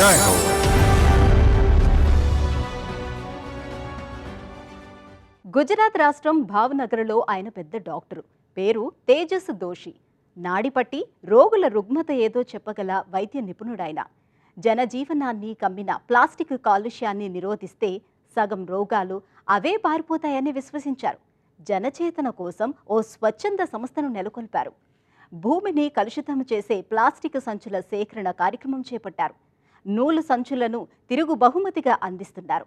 జై హో. గుజరాత్ రాష్ట్రం భావనగర్లో ఆయన పెద్ద డాక్టరు. పేరు తేజస్ దోషి. నాడిపట్టి రోగుల రుగ్మత ఏదో చెప్పగల వైద్య నిపుణుడాయన. జనజీవనాన్ని కమ్మిన ప్లాస్టిక్ కాలుష్యాన్ని నిరోధిస్తే సగం రోగాలు అవే పారిపోతాయని విశ్వసించారు. జనచేతన కోసం ఓ స్వచ్ఛంద సంస్థను నెలకొల్పారు. భూమిని కలుషితం చేసే ప్లాస్టిక్ సంచుల సేకరణ కార్యక్రమం చేపట్టారు. నూలు సంచులను తిరుగు బహుమతిగా అందిస్తున్నారు.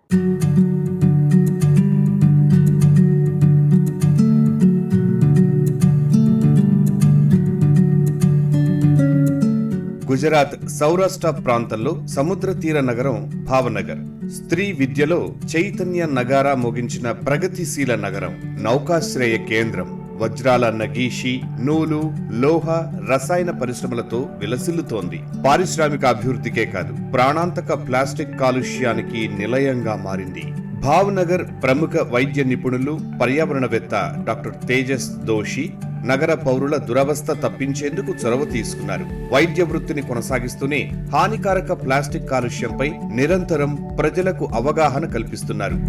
గుజరాత్ సౌరాష్ట్ర ప్రాంతంలో సముద్ర తీర నగరం భావనగర్. స్త్రీ విద్యలో చైతన్య నగారా మోగించిన ప్రగతిశీల నగరం. నౌకాశ్రయ కేంద్రం. వజ్రాల నగీషి, నూలు, లోహ, రసాయన పరిశ్రమలతో విలసిల్లుతోంది. పారిశ్రామిక అభివృద్ధికే కాదు, ప్రాణాంతక ప్లాస్టిక్ కాలుష్యానికి నిలయంగా మారింది. భావనగర్ ప్రముఖ వైద్య నిపుణులు, పర్యావరణవేత్త డాక్టర్ తేజస్ దోషి నగర పౌరుల దురవస్థ తప్పించేందుకు చొరవ తీసుకున్నారు. వైద్య వృత్తిని కొనసాగిస్తూనే హానికారక ప్లాస్టిక్ కాలుష్యంపై నిరంతరం ప్రజలకు అవగాహన కల్పిస్తున్నారు.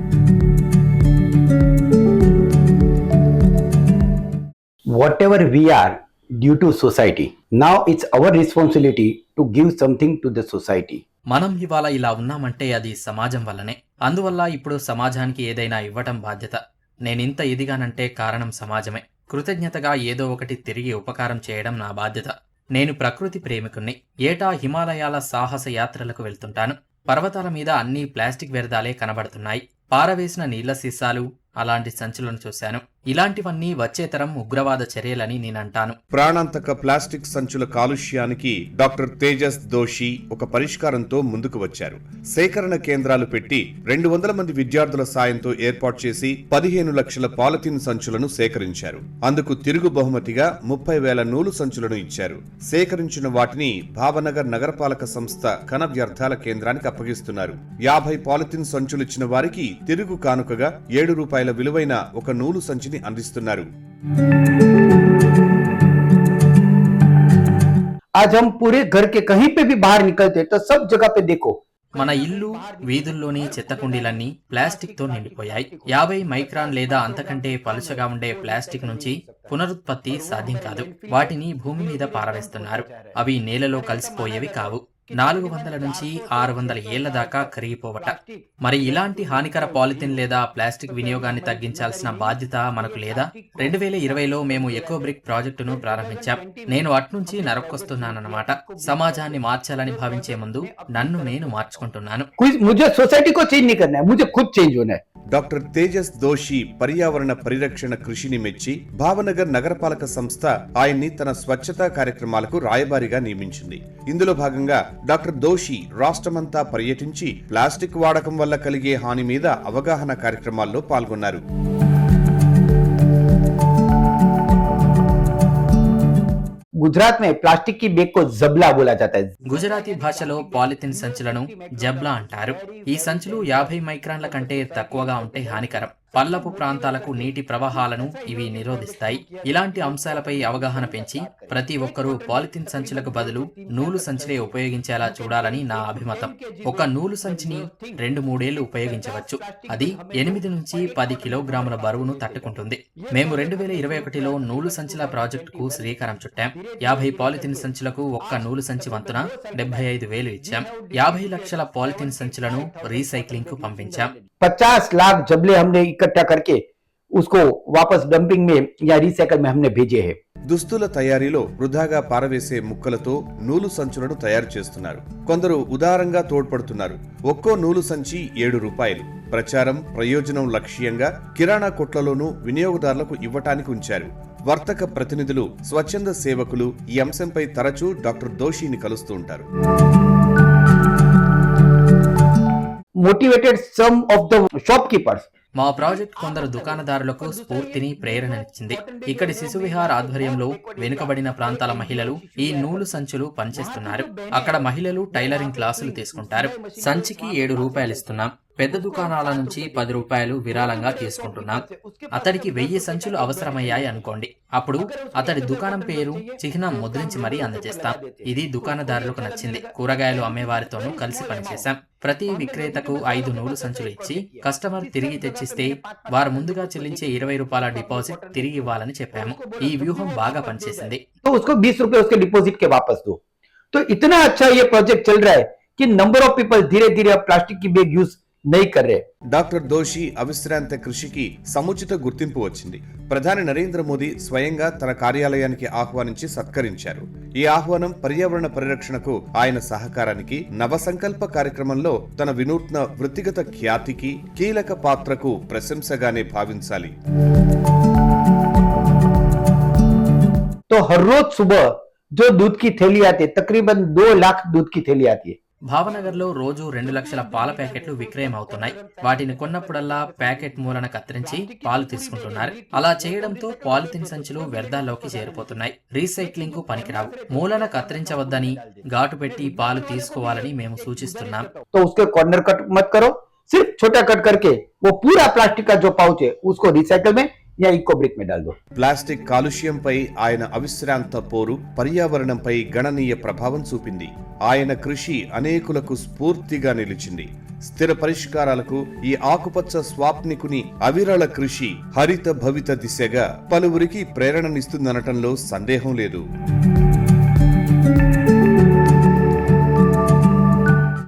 Whatever we are due to society, now it's our responsibility to give something to the society. మనం ఇవాళ ఇలా ఉన్నామంటే అది సమాజం వల్లనే. అందువల్ల ఇప్పుడు సమాజానికి ఏదైనా ఇవ్వటం బాధ్యత. నేనింత ఎదిగానంటే కారణం సమాజమే. కృతజ్ఞతగా ఏదో ఒకటి తిరిగి ఉపకారం చేయడం నా బాధ్యత. నేను ప్రకృతి ప్రేమికుణ్ణి. ఏటా హిమాలయాల సాహస యాత్రలకు వెళ్తుంటాను. పర్వతాల మీద అన్నీ ప్లాస్టిక్ వ్యర్థాలే కనబడుతున్నాయి. పారవేసిన నీళ్ల సీసాలు, అలాంటి సంచులను చూశాను. ఇలాంటివన్నీ వచ్చే తరం ఉగ్రవాద చర్యలని నేనంటాను. ప్రాణాంతక ప్లాస్టిక్ సంచుల కాలుష్యానికి డాక్టర్ తేజస్ దోషి ఒక పరిష్కారంతో ముందుకు వచ్చారు. సేకరణ కేంద్రాలు పెట్టి 200 మంది విద్యార్థుల సాయంతో ఏర్పాటు చేసి 15 లక్షల పాలిథిన్ సంచులను సేకరించారు. అందుకు తిరుగు బహుమతిగా 30,000 నూలు సంచులను ఇచ్చారు. సేకరించిన వాటిని భావనగర్ నగరపాలక సంస్థ ఘన వ్యర్థాల కేంద్రానికి అప్పగిస్తున్నారు. 50 పాలిథిన్ సంచులు ఇచ్చిన వారికి తిరుగు కానుకగా ₹7 విలువైన ఒక నూలు సంచిని అందిస్తున్నారు. आज हम पूरे घर के कहीं पे भी बाहर निकलते तो सब जगह पे देखो, మన ఇల్లు, వీధుల్లోని చెత్తకుండీలన్నీ ప్లాస్టిక్ తో నిండిపోయాయి. 50 మైక్రాన్ లేదా అంతకంటే పలుచగా ఉండే ప్లాస్టిక్ నుంచి పునరుత్పత్తి సాధ్యం కాదు. వాటిని భూమి మీద పారవేస్తున్నారు. అవి నేలలో కలిసిపోయేవి కావు. 400 నుంచి 600 ఏళ్ల దాకా కరిగిపోవట. మరి ఇలాంటి హానికర పాలిథిన్ లేదా ప్లాస్టిక్ వినియోగాన్ని తగ్గించాల్సిన బాధ్యత మనకు లేదా? 2020లో మేము ఎకో బ్రిక్ ప్రాజెక్టును ప్రారంభించాం. నేను అట్నుంచి నరక్కొస్తున్నానన్నమాట. సమాజాన్ని మార్చాలని భావించే ముందు నన్ను నేను మార్చుకుంటున్నాను. मुझे सोसाइटी को चेंज नहीं करना है, मुझे खुद चेंज होना है. డాక్టర్ తేజస్ దోషి పర్యావరణ పరిరక్షణ కృషిని మెచ్చి భావనగర్ నగరపాలక సంస్థ ఆయన్ని తన స్వచ్ఛతా కార్యక్రమాలకు రాయబారిగా నియమించింది. ఇందులో భాగంగా డాక్టర్ దోషి రాష్ట్రమంతా పర్యటించి ప్లాస్టిక్ వాడకం వల్ల కలిగే హాని మీద అవగాహన కార్యక్రమాల్లో పాల్గొన్నారు. गुजरात में प्लास्टिक की बैग को जबला बोला जाता है. గుజరాతీ భాషలో పాలిథిన్ సంచులను జబ్లా అంటారు. ఈ సంచులు 50 మైక్రాన్ల కంటే తక్కువగా ఉంటే హానికరం. పల్లపు ప్రాంతాలకు నీటి ప్రవాహాలను ఇవి నిరోధిస్తాయి. ఇలాంటి అంశాలపై అవగాహన పెంచి ప్రతి ఒక్కరూ పాలిథిన్ సంచులకు బదులు నూలు సంచులే ఉపయోగించేలా చూడాలని నా అభిమతం. ఒక నూలు సంచిని 2-3 ఏళ్లు ఉపయోగించవచ్చు. అది 8 నుంచి 10 కిలోగ్రాముల బరువును తట్టుకుంటుంది. మేము 2021లో నూలు సంచుల ప్రాజెక్టుకు శ్రీకారం చుట్టాం. 50 పాలిథిన్ సంచులకు ఒక్క నూలు సంచి వంతున 75,000 ఇచ్చాం. 50 లక్షల పాలిథిన్ సంచులను రీసైక్లింగ్ కు పంపించాం. 50 लाख जबले हमने इकट्ठा करके उसको वापस डंपिंग में या रिसाइकल में हमने भेजे हैं. దుస్తుల తయారీలో వృధాగా పారవేసే ముక్కలతో నూలు సంచులను తయారు చేస్తున్నారు. కొందరు ఉదారంగా తోడ్పడుతున్నారు. ఒక్కో నూలు సంచి ₹7. ప్రచారం, ప్రయోజనం లక్ష్యంగా కిరాణా కొట్లలోనూ వినియోగదారులకు ఇవ్వటానికి ఉంచారు. వర్తక ప్రతినిధులు, స్వచ్ఛంద సేవకులు ఈ అంశంపై తరచూ డాక్టర్ దోషిని కలుస్తూ ఉంటారు. Motivated some of the shopkeepers. మా ప్రాజెక్ట్ కొందరు దుకాణదారులకు స్ఫూర్తిని, ప్రేరణనిచ్చింది. ఇక్కడి శిశువిహార్ ఆధ్వర్యంలో వెనుకబడిన ప్రాంతాల మహిళలు ఈ నూలు సంచులు పనిచేస్తున్నారు. అక్కడ మహిళలు టైలరింగ్ క్లాసులు తీసుకుంటారు. సంచికి ₹7 ఇస్తున్నాం. పెద్ద దుకాణాల నుంచి 10 రూపాయలు విరాళంగా తీసుకుంటున్నాం. అతడికి 1000 సంచులు అవసరమయ్యాయి అనుకోండి. అప్పుడు అతడి దుకాణం పేరు, చిహ్నం ముద్రించి మరీ అందజేస్తాం. ఇది దుకాణదారులకు నచ్చింది. కూరగాయలు అమ్మేవారితోనూ కలిసి పనిచేశాం. ప్రతి విక్రేతకు 5 నూలు సంచులు ఇచ్చి కస్టమర్ తిరిగి తెచ్చిస్తే వారు ముందుగా చెల్లించే 20 రూపాయల డిపాజిట్ తిరిగి ఇవ్వాలని చెప్పాము. ఈ వ్యూహం బాగా పనిచేసింది. तो उसको 20 रुपए उसके डिपॉजिट के वापस दो. तो इतना अच्छा ये प्रोजेक्ट चल रहा है कि नंबर ऑफ पीपल धीरे धीरे अब प्लास्टिक की बैग यूज नहीं कर रहे. డాక్టర్ దోషి అవిశ్రాంత కృషికి సముచిత గుర్తింపు వచ్చింది. ప్రధాని నరేంద్ర మోదీ స్వయంగా తన కార్యాలయానికి ఆహ్వానించి సత్కరించారు. ఈ ఆహ్వానం పర్యావరణ పరిరక్షణకు ఆయన సహకారానికి, నవ సంకల్ప కార్యక్రమంలో తన వినూత్న వృత్తిగత ఖ్యాతికి, కీలక పాత్రకు ప్రశంసగానే భావించాలి. तो हर रोज सुबह जो दूध की थैली आती है, तकरीबन 2 लाख दूध की थैली आती है. భావనగర్లో రోజు 2 లక్షల పాల ప్యాకెట్లు విక్రయం అవుతున్నాయి. వాటిని కొన్నప్పుడల్లా ప్యాకెట్ మూలన కత్తిరించి పాలు తీసుకుంటున్నారు. అలా చేయడంతో పాలిథిన్ సంచులు వ్యర్థాల్లోకి చేరిపోతున్నాయి. రీసైక్లింగ్ కు పనికిరావు. మూలన కత్తిరించవద్దని, ఘాటు పెట్టి పాలు తీసుకోవాలని మేము సూచిస్తున్నాం. तो उसके कॉर्नर कट मत करो, सिर्फ छोटा कट करके वो पूरा प्लास्टिक का जो पाउच है उसको रिसाइकल में या इको ब्रिक में डाल दो. ప్లాస్టిక్ కాలుష్యంపై ఆయన అవిశ్రాంత పోరు పర్యావరణంపై గణనీయ ప్రభావం చూపింది. ఆయన కృషి అనేకులకు స్ఫూర్తిగా నిలిచింది. స్థిర పరిష్కారాలకు ఈ ఆకుపచ్చ స్వాప్నికుని అవిరళ కృషి హరిత భవిత దిశగా పలువురికి ప్రేరణనిస్తుందనటంలో సందేహం లేదు.